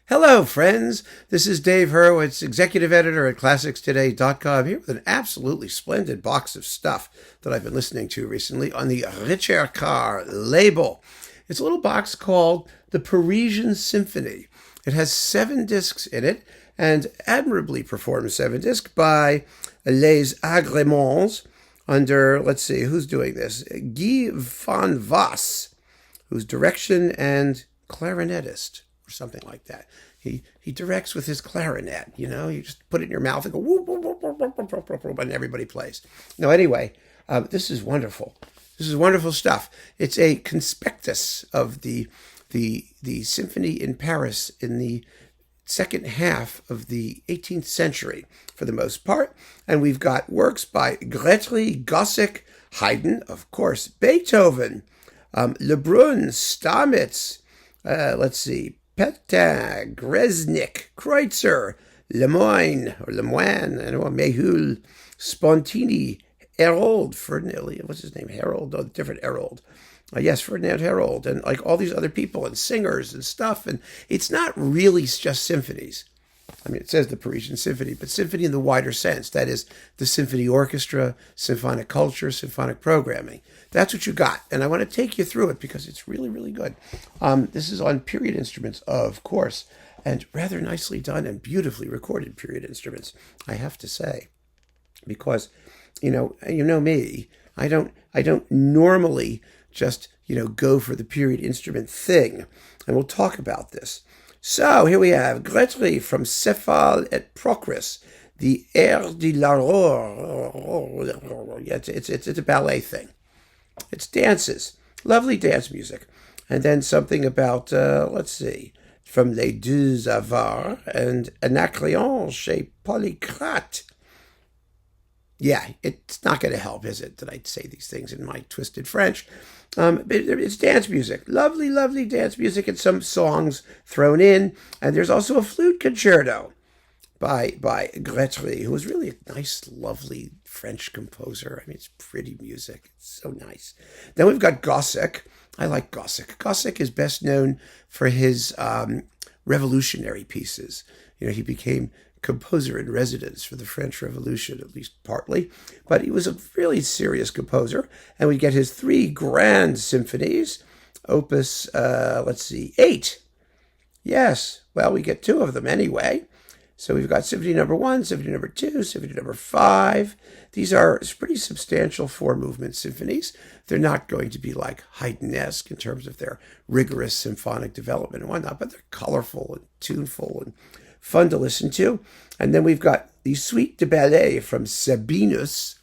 Hello, friends. This is Dave Hurwitz, executive editor at ClassicsToday.com, here with an absolutely splendid box of stuff that I've been listening to recently on the Ricercar label. It's a little box called the Parisian Symphony. It has 7 discs in it, and admirably performed 7 discs by Les Agrémens under, let's see, who's doing this? Guy Van Waas, who's direction and clarinetist, or something like that. He directs with his clarinet, you know, you just put it in your mouth and go whoop, whoop, whoop, whoop, whoop, whoop, whoop, whoop, and everybody plays. No, anyway, this is wonderful. This is wonderful stuff. It's a conspectus of the symphony in Paris in the second half of the 18th century, for the most part. And we've got works by Grétry, Gossec, Haydn, of course, Beethoven, Lebrun, Stamitz, let's see, Petain, Greznik, Kreutzer, Lemoine, Méhul, Spontini, Herold, Ferdinand, what's his name? Harold, oh, different Herold. Yes, Ferdinand Herold, and like all these other people and singers and stuff. And it's not really just symphonies. I mean, it says the Parisian Symphony, but symphony in the wider sense. That is the symphony orchestra, symphonic culture, symphonic programming. That's what you got. And I want to take you through it because it's really, really good. This is on period instruments, of course, and rather nicely done and beautifully recorded period instruments, I have to say. Because, you know me, I don't normally just, go for the period instrument thing. And we'll talk about this. So here we have Grétry from Cephale et Procris, the Air de l'Aurore. It's a ballet thing. It's dances, lovely dance music. And then something about, let's see, from Les Deux Avares and Anacréon chez Polycrate. Yeah, it's not going to help, is it, that I say these things in my twisted French? It's dance music. Lovely, lovely dance music and some songs thrown in. And there's also a flute concerto by Grétry, who was really a nice, lovely French composer. I mean, it's pretty music. It's so nice. Then we've got Gossec. I like Gossec. Gossec is best known for his revolutionary pieces. He became composer in residence for the French Revolution, at least partly, but he was a really serious composer. And we get his 3 grand symphonies, opus, 8. Yes, well, we get 2 of them anyway. So we've got Symphony number 1, Symphony number 2, Symphony number 5. These are pretty substantial 4-movement symphonies. They're not going to be like Haydn-esque in terms of their rigorous symphonic development and whatnot, but they're colorful and tuneful and fun to listen to. And then we've got the Suite de Ballet from Sabinus.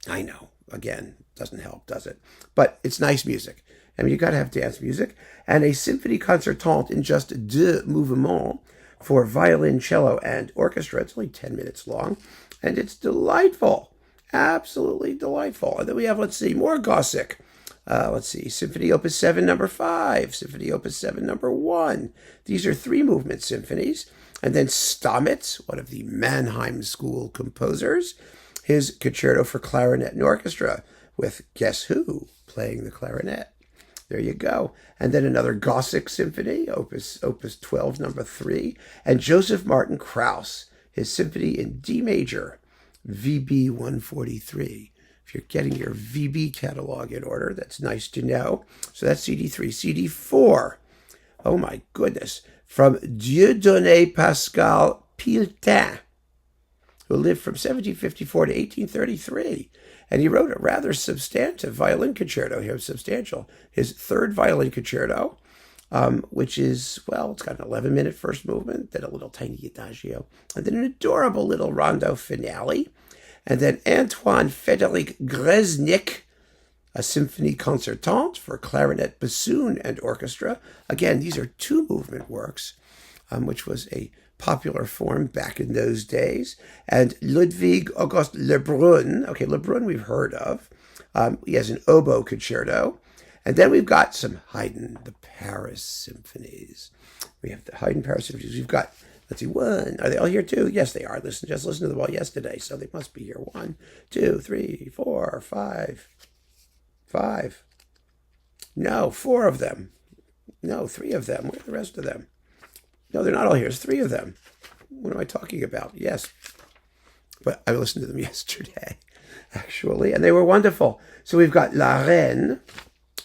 I know, again, doesn't help, does it? But it's nice music. I mean, you got to have dance music. And a Symphonie Concertante in just 2 mouvements for violin, cello, and orchestra. It's only 10 minutes long. And it's delightful. Absolutely delightful. And then we have, let's see, more Gossec. Symphony Opus 7, number 5. Symphony Opus 7, number 1. These are 3-movement symphonies. And then Stamitz, one of the Mannheim School composers, his concerto for clarinet and orchestra, with guess who playing the clarinet. There you go. And then another Gossec symphony, Opus 12, number 3. And Joseph Martin Krauss, his symphony in D major, VB 143. If you're getting your VB catalog in order, that's nice to know. So that's CD3. CD4. Oh my goodness. From Dieudonné Pascal Piltin, who lived from 1754 to 1833. And he wrote a rather substantive violin concerto here, substantial. His 3rd violin concerto, which is, well, it's got an 11-minute first movement, then a little tiny adagio, and then an adorable little rondo finale. And then Antoine Frédéric Greznik, a Symphonie Concertante for clarinet, bassoon, and orchestra. Again, these are 2-movement works, which was a popular form back in those days. And Ludwig August Lebrun. Okay, Lebrun we've heard of. He has an oboe concerto. And then we've got some Haydn, the Paris symphonies. We have the Haydn Paris symphonies. We've got, let's see, 1. Are they all here too? Yes, they are. Just listen to them all yesterday, so they must be here. 1, 2, 3, 4, 5. 5. No, 4 of them. No, 3 of them. Where are the rest of them? No, they're not all here. There's 3 of them. What am I talking about? Yes. But I listened to them yesterday, actually, and they were wonderful. So we've got La Reine,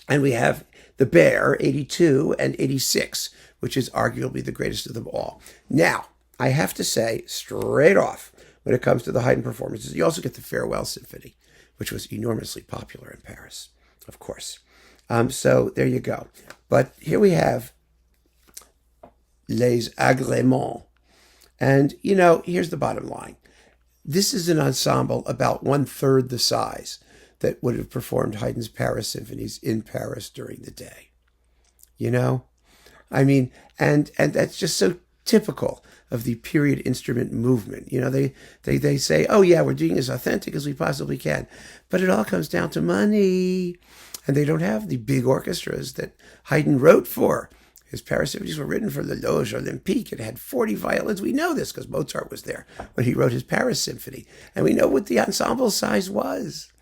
and we have The Bear, 82 and 86, which is arguably the greatest of them all. Now, I have to say, straight off, when it comes to the Haydn performances, you also get the Farewell Symphony, which was enormously popular in Paris, of course. So there you go. But here we have Les Agrémens. And, here's the bottom line. This is an ensemble about 1/3 the size that would have performed Haydn's Paris symphonies in Paris during the day. I mean, and that's just so typical of the period instrument movement. They say, oh yeah, we're doing as authentic as we possibly can. But it all comes down to money. And they don't have the big orchestras that Haydn wrote for. His Paris symphonies were written for the Loge Olympique. It had 40 violins. We know this because Mozart was there when he wrote his Paris symphony. And we know what the ensemble size was.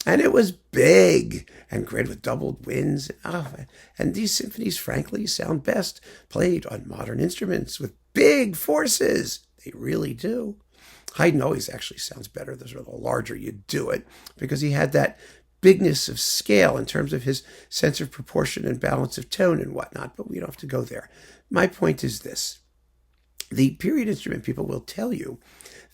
And it was big and great with doubled winds. And these symphonies, frankly, sound best played on modern instruments with big forces. They really do. Haydn always actually sounds better the larger you do it, because he had that bigness of scale in terms of his sense of proportion and balance of tone and whatnot, but we don't have to go there. My point is this. The period instrument people will tell you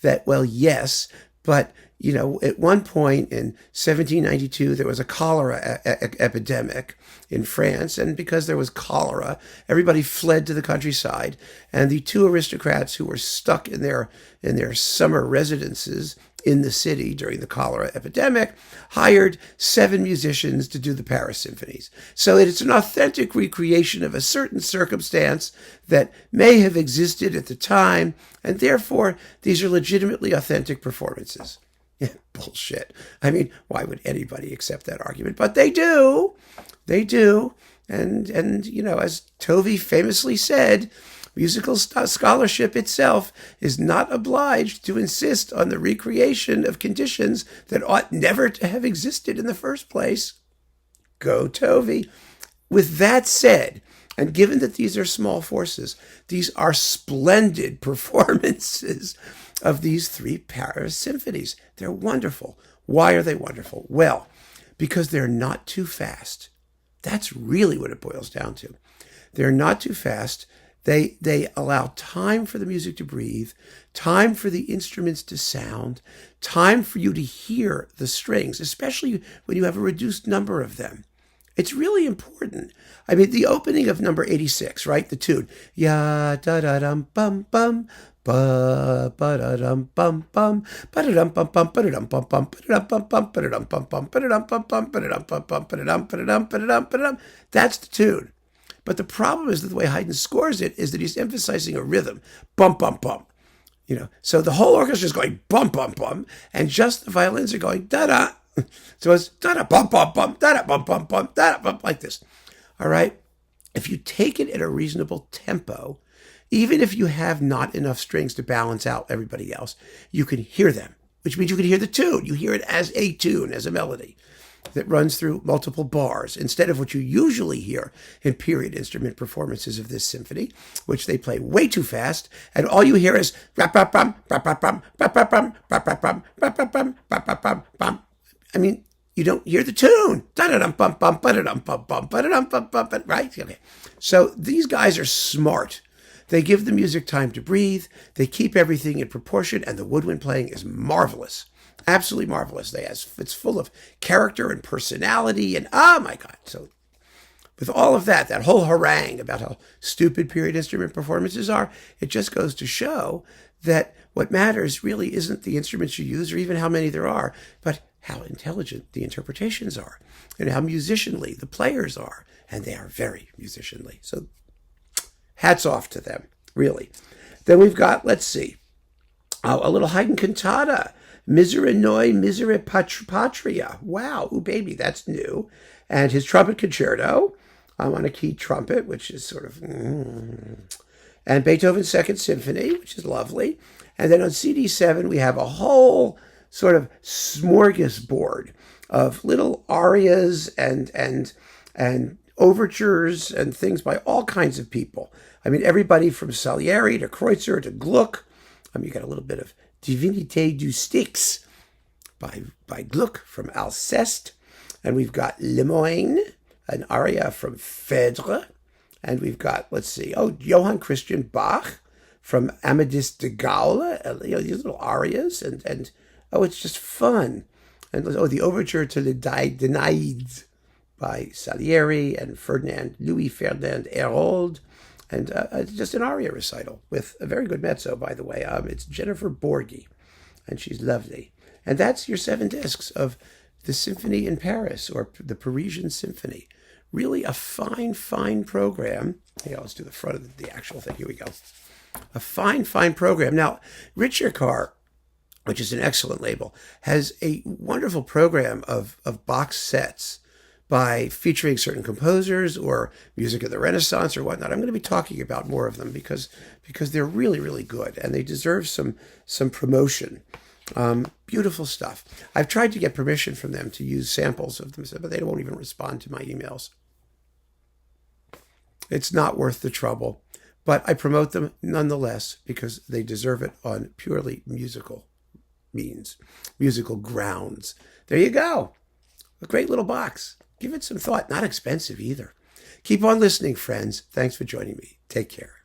that, well, yes, but, at one point in 1792, there was a cholera epidemic in France. And because there was cholera, everybody fled to the countryside. And the 2 aristocrats who were stuck in their summer residences in the city during the cholera epidemic hired 7 musicians to do the Paris symphonies. So it's an authentic recreation of a certain circumstance that may have existed at the time, and therefore these are legitimately authentic performances. Yeah, bullshit. I mean, why would anybody accept that argument? But they do. They do. And as Tovey famously said, musical scholarship itself is not obliged to insist on the recreation of conditions that ought never to have existed in the first place. Go Tovey. With that said, and given that these are small forces, these are splendid performances of these 3 Paris symphonies. They're wonderful. Why are they wonderful? Well, because they're not too fast. That's really what it boils down to. They're not too fast. They allow time for the music to breathe, time for the instruments to sound, time for you to hear the strings, especially when you have a reduced number of them. It's really important. I mean, the opening of number 86, right? The tune. Ya da da dum bum bum. Ba ba da dum bum bum ba da dum bum bum ba da dum bum bum ba da dum bum bum ba da dum bum bum ba da dum bum bum ba da dum bum bum ba da dum ba da dum ba da dum ba da dum. That's the tune. But the problem is that the way Haydn scores it is that he's emphasizing a rhythm. Bum bum bum. So the whole orchestra is going bum bum bum, and just the violins are going da da. So it's da da bum bum bum da da bum bum bum da da bum, like this. All right. If you take it at a reasonable tempo, even if you have not enough strings to balance out everybody else, you can hear them, which means you can hear the tune. You hear it as a tune, as a melody that runs through multiple bars, instead of what you usually hear in period instrument performances of this symphony, which they play way too fast, and all you hear is I mean, you don't hear the tune. Right? Okay. So these guys are smart. They give the music time to breathe. They keep everything in proportion, and the woodwind playing is marvelous. Absolutely marvelous. It's full of character and personality, and oh my God. So with all of that whole harangue about how stupid period instrument performances are, it just goes to show that what matters really isn't the instruments you use or even how many there are, but how intelligent the interpretations are and how musicianly the players are. And they are very musicianly. So hats off to them, really. Then we've got, let's see, a little Haydn cantata, Misere Noi, Misere Patria. Wow, ooh, baby, that's new. And his trumpet concerto on a keyed trumpet, which is sort of... And Beethoven's Second Symphony, which is lovely. And then on CD7, we have a whole sort of smorgasbord of little arias and overtures and things by all kinds of people. I mean, everybody from Salieri to Kreutzer to Gluck. You got a little bit of Divinité du Styx by Gluck from Alceste. And we've got Le Moyne, an aria from Phèdre. And we've got, let's see, Johann Christian Bach from Amadis de Gaule. These little arias. And it's just fun. And the overture to Le Danaïdes by Salieri and Louis Ferdinand Hérold. And just an aria recital with a very good mezzo, by the way. It's Jennifer Borghi, and she's lovely. And that's your 7 discs of the Symphony in Paris, or the Parisian Symphony. Really a fine, fine program. Let's do the front of the actual thing. Here we go. A fine, fine program. Now, Ricercar, which is an excellent label, has a wonderful program of box sets by featuring certain composers or music of the Renaissance or whatnot. I'm going to be talking about more of them because they're really, really good and they deserve some promotion. Beautiful stuff. I've tried to get permission from them to use samples of them, but they won't even respond to my emails. It's not worth the trouble, but I promote them nonetheless because they deserve it on purely musical means, musical grounds. There you go. A great little box. Give it some thought. Not expensive either. Keep on listening, friends. Thanks for joining me. Take care.